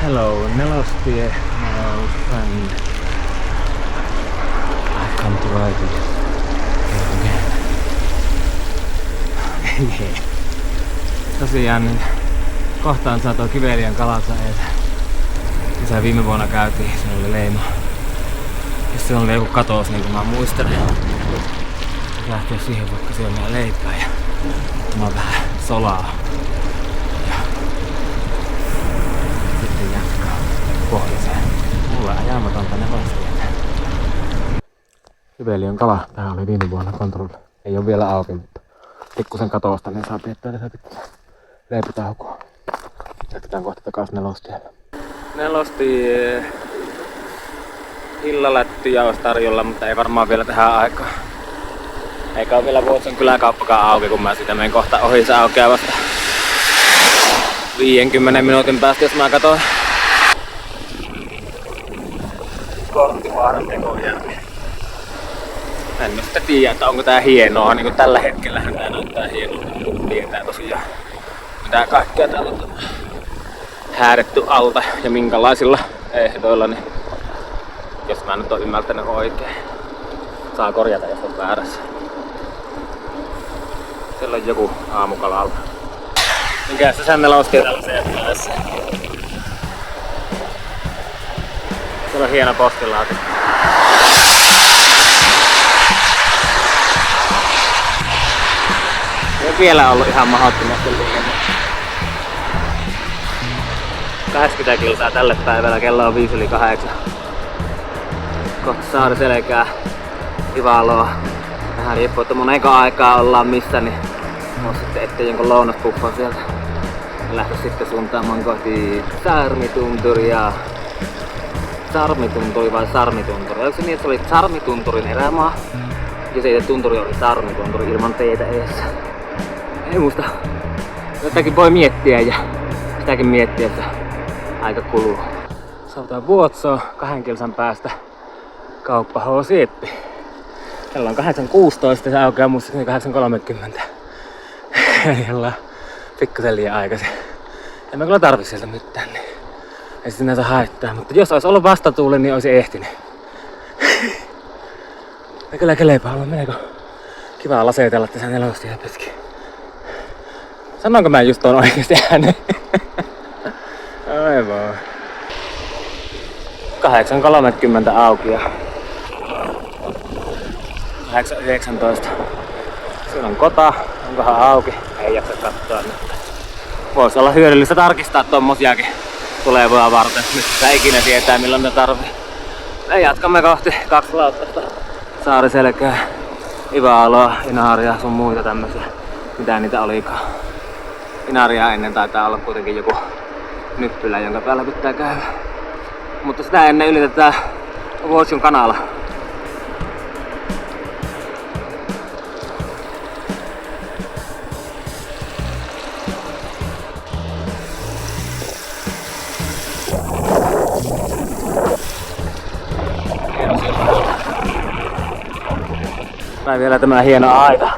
Hello, Nelostie, my old friend. I've come to ride with you again. Tosiaan niin kohtaan saatoi Kivelian Kalasaeet. Missä viime vuonna käytiin, se oli leima. Ja se oli joku katous, niin kuin mä muistelen. Lähteä siihen vaikka syömään leipää ja ottamaan vähän solaa. Ja sitten jatkaa pohjoiseen. Mulla ajamatonta Nelostietä. Kivelian kala, tää oli viime vuonna kontrolli. Ei oo vielä auki, mutta pikkusen katousta, niin saa piettää tässä pikkusen leipätaukoa. Jatketaan kohta takas Nelostielle. Nelostie illalättyjä olisi tarjolla, mutta ei varmaan vielä tähän aikaan. Eikä ole vielä Vuotson kyläkauppakaan auki, kun mä siitä menen kohta ohi. Se aukeaa vasta 50 minuutin päästä, jos mä katson Korttipaaran tekojälkeen. En mä sitten tiedä, että onko tää hienoa. Niin kuin tällä hetkellä tää näyttää hienoa. Tietää tosiaan mitä kaikkea täällä on häädetty alta ja minkälaisilla ehdoilla. Niin jos mä nyt oon ymmärtänyt oikein. Saa korjata, jos on väärässä. Siellä on joku aamukalalla. Mikäs se Nelostie tällaiseen päässä? Siellä on hieno postilaatikko. Ei vielä ollut ihan mahdottomasti liikenne. 80 kilsaa tälle päivällä, kello on 5:08. Kohta Saariselkää, Ivaloa. Vähän riippuu, että monenko aikaa ollaan missä, niin on sitten ettei jonkun lounaspuffon sieltä. Ja lähtö sitten suuntaamaan kohti Sarmitunturia. Sarmitunturi vai Sarmitunturi? Oliko se niin, että se oli Sarmitunturin erämaa? Ja se tunturi oli Sarmitunturi ilman teitä edessä. Ei muista. Jotakin voi miettiä ja sitäkin miettiä, että aika kuluu. Saavutaan Vuotsoon 2 kilsan päästä kauppa H-sieppi. Kello on 8.16 ja se aukeaa muistaakseni 8.30. Eli ollaan pikkusen liian aikaisin. En mä kyllä tarvi sieltä mitään, niin ei se sinänsä haittaa. Mutta jos olisi ollut vastatuuli, niin olisi ehtinyt. Ja kyllä kelepä on melko kivaa laseetella tässä Nelostietä pitkin. Sanoinko mä just tuon oikeesti ääneen? Aivan. 8.30 auki ja 8.19. Siinä on kota. Onkohan auki? Ei jaksa katsoa nyt. Voisi olla hyödyllistä tarkistaa tommosiakin tulevaa varten. Nyt sitä ikinä tietää milloin ne tarvii. Me jatkamme kohti 2 lauttasta. Saariselkää, Ivaloa, Inaria, sun muita tämmösiä. Mitä niitä olikaan. Inaria ennen taitaa olla kuitenkin joku nyppylä, jonka päällä pitää käydä. Mutta sitä ennen ylitetään Vuotson kanala. Tai vielä tämä hieno aita.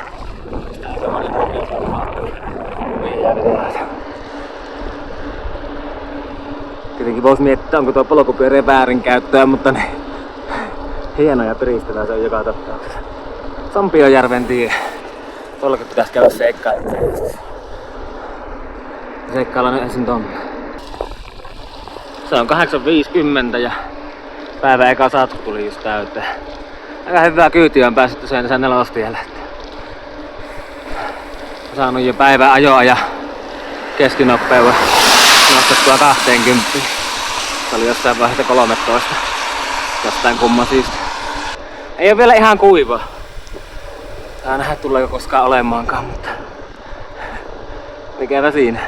Tietenkin vois miettiä, onko tuo polkupyörien väärinkäyttöä, mutta ne hieno ja piristävää se on joka tapauksessa. Sampiojärven tie. Tuollakin pitäis käydä seikkailemaan. Seikkaillaan nyt ensin tonne. Se on 8.50 ja päivän eka satku tuli just täyteen. Aika hyvää kyytiä on päässyt sen Nelostielle. Olen saanut jo päivän ajoa ja keskinopeuden nostettua 20. Se oli jossain vaiheessa 13. Jostain kumman syystä. Ei oo vielä ihan kuiva. Saa nähdä tuleeko koskaan olemaankaan, mutta mikäpä siinä.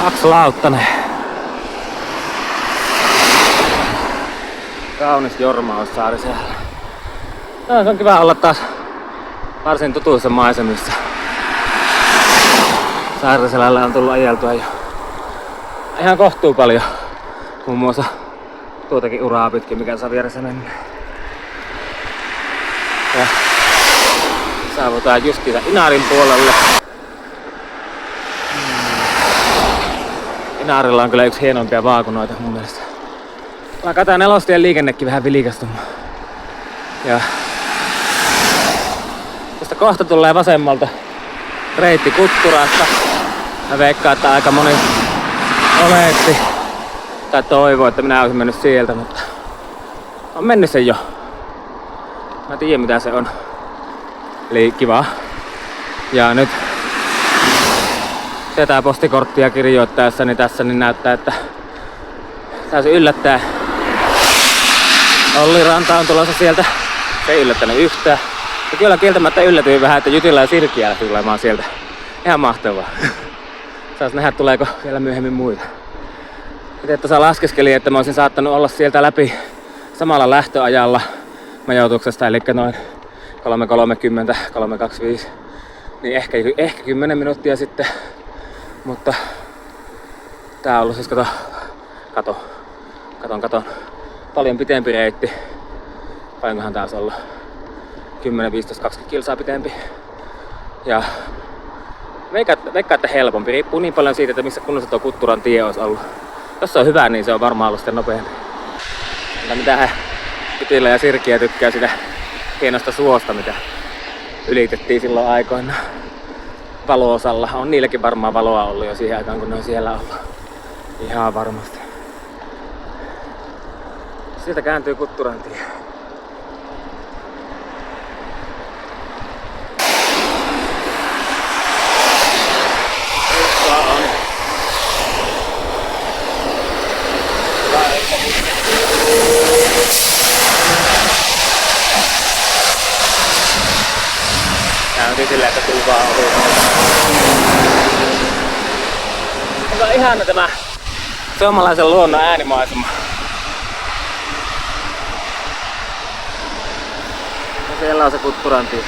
2 lauttanen. Kaunis jormaus Saariselällä. No, se on kiva olla taas varsin tutuissa maisemissa. Saariselällä on tullut ajeltua jo ihan kohtuu paljon. Muun muassa tuotakin uraa pitkin, mikä saa vieressä mennä. Ja saavutaan justiinsa Inarin puolelle. Inaarilla on kyllä yksi hienompia vaakunoita mun mielestä. Alkaa tää Nelostien liikennekin vähän vilikastumaan. Ja tästä kohta tulee vasemmalta reitti Kutturasta. Mä veikkaan, että aika moni oletti tai toivoo, että minä olisin mennyt sieltä, mutta on mennyt sen jo. Mä tiedän mitä se on. Eli kiva. Ja nyt tätä postikorttia kirjoittaessani tässä niin näyttää, että täysin yllättää. Olli Ranta on tulossa sieltä. Se ei yllättänyt yhtään. Ja kyllä kieltämättä yllätyin vähän, että Jytila ja Sirkki lähti tulemaan sieltä. Ihan mahtavaa. Saas nähdä, tuleeko vielä myöhemmin muita. Itse tuossa laskeskelin, että mä olisin saattanut olla sieltä läpi samalla lähtöajalla majoituksesta, eli noin 3.30, 3.25. Niin ehkä 10 minuuttia sitten. Mutta tää on ollut siis katon. Paljon pitempi reitti. Paljonkohan tää olisi ollut? 10, 15, 20 kilsaa pitempi. Ja veikkaa, että helpompi. Riippuu niin paljon siitä, että missä kunnossa tuo Kutturan tie olisi ollut. Jos se on hyvä, niin se on varmaan ollut sitten nopeampi. Mutta mitähän Jytila ja Sirkkiä tykkää sitä hienosta suosta, mitä ylitettiin silloin aikoina Valo-osalla. On niilläkin varmaan valoa ollut jo siihen aikaan, kun ne on siellä ollut. Ihan varmasti. Sieltä kääntyy Kutturan tie. Käyntiin silleen, että tulvaa ohi. On ihana tämä suomalaisen luonnon äänimaisema. Ja siellä on se Kutturan tie.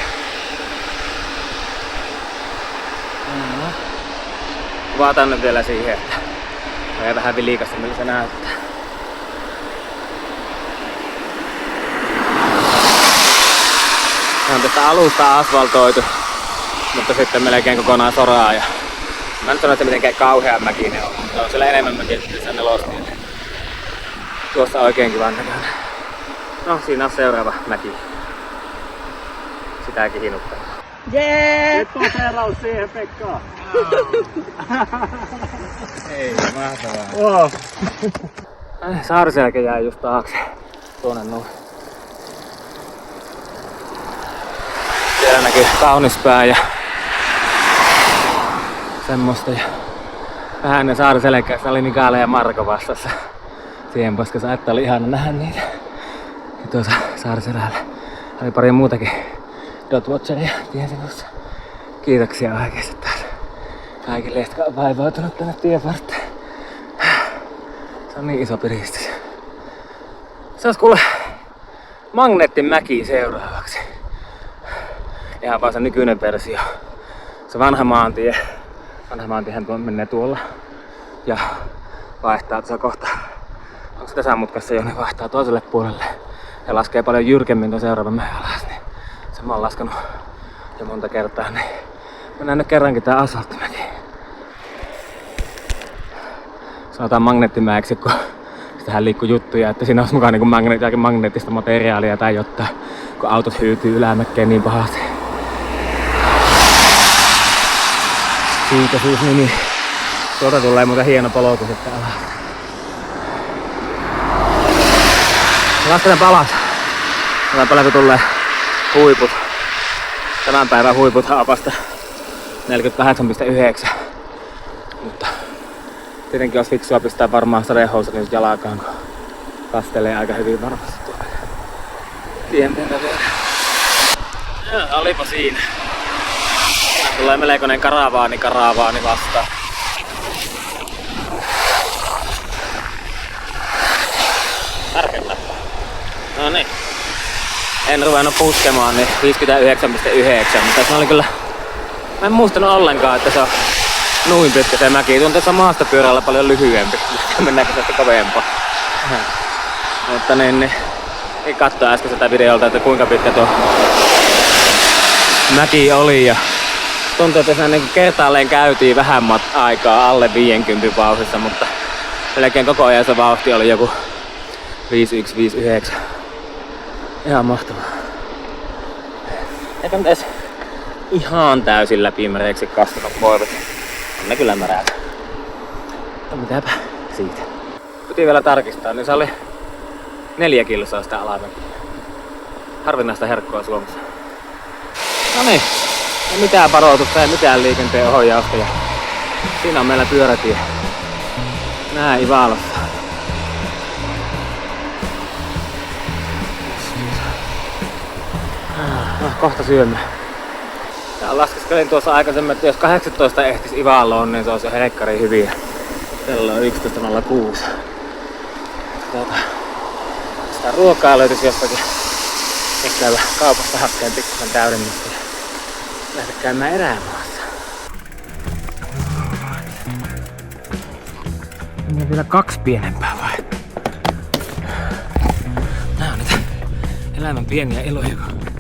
Kuvataan nyt vielä siihen, että on vähän vilikasta, millä se näyttää. Se on tästä alusta asfaltoitu, mutta sitten melkein kokonaan soraa. Ja mä en sano, että mitenkään kauhean mäkinen on, mutta on siellä enemmän mäkiä kuin Nelostielle. Tuossa oikein kivan näköinen. No, siinä on seuraava mäki. Sitäkin hinuttaa. Jee! Nyt on seuraus siihen, Pekka. Ei, mahtavaa. Wow. Saariselkä jäi just taakse. Tuonne noin. Siellä näkyy Kaunispää ja semmoista. Ja vähän ennen Saariselkäästä oli Mikaela ja Marko vastassa siihen paskassa, että oli ihana nähdä niitä. Ja tuossa Saariselällä oli pari muutakin Dotwatcheria tiensivussa. Kiitoksia oikeesti taas kaikille, jotka on vaivautunut tänne tienvarteen. Se on niin iso piristys. Se olisi kuule Magneettimäki seuraavaksi. Ihan vaan se nykyinen versio. Se vanha maantie. Vanha maantiehän menee tuolla. Ja vaihtaa tuossa kohta. Onko se tässä mutkassa jo, niin vaihtaa toiselle puolelle. Ja laskee paljon jyrkemmin tuon seuraavan mäen alas. Niin se mä oon laskenut jo monta kertaa. Niin mennään nyt kerrankin tää asfalttimäki. Sanotaan Magneettimäeksi, kun sitähän liikkuu juttuja, että siinä olisi mukaan niin magneettista materiaalia tai jotain, kun autot hyytyy ylämäkkeen niin pahasti. Siitä siis nimi. Tuolta tulee muuten hieno polku sitten alas. Lasketaan alas. Tällä paljon kun tulee huiput. Tämän päivän huiput haapasta 48,9. Mutta tietenkin olisi fiksua pistää varmaan sadehousut nyt jalakaan, kun kastelee aika hyvin varmasti tuolla tienteellä vielä. Ja, olipa siinä. Tulee melkoinen karavaani vastaan. Tarkennapa. No niin. En ruvennut puskemaan, niin 59,9, mutta se oli kyllä... Mä en muistanut ollenkaan, että se on noin pitkä se mäki. Tuntuu tässä maastopyörällä paljon lyhyempi. Mennäänkö tästä kovempaa? Mutta niin katsoa äsken sitä videolta, että kuinka pitkä tuo mäki oli. Ja tuntuu, että siinä niin kertaalleen käytiin vähän aikaa alle 50 vauhdissa, mutta melkein koko ajan se vauhti oli joku 51, 59. Ihan mahtavaa. Eikä nyt edes ihan täysin läpimereiksi kastunut koivet. On ne kyllä märät. No mitäpä siitä. Piti vielä tarkistaa, niin se oli 4 kilsaa sitä alamäkiä. Harvinaista herkkua Suomessa. No niin, ei mitään varoitusta, ei mitään liikenteen ohjausta. Ja siinä on meillä pyörätie. Näin Ivalossa. No, kohta syömme. Ja laskeskelin tuossa aikaisemmin, että jos 18 ehtis Ivaloon, niin se olisi jo helkkari hyviä. Kello on 11.06. Sitä ruokaa löytyisi jostakin. Ehkä käydä kaupasta hakkeen pikkusen täydennystä ja lähde käymään erämaassa. Mennään vielä 2 pienempää vai? Nää on niitä elämän pieniä eloja, kun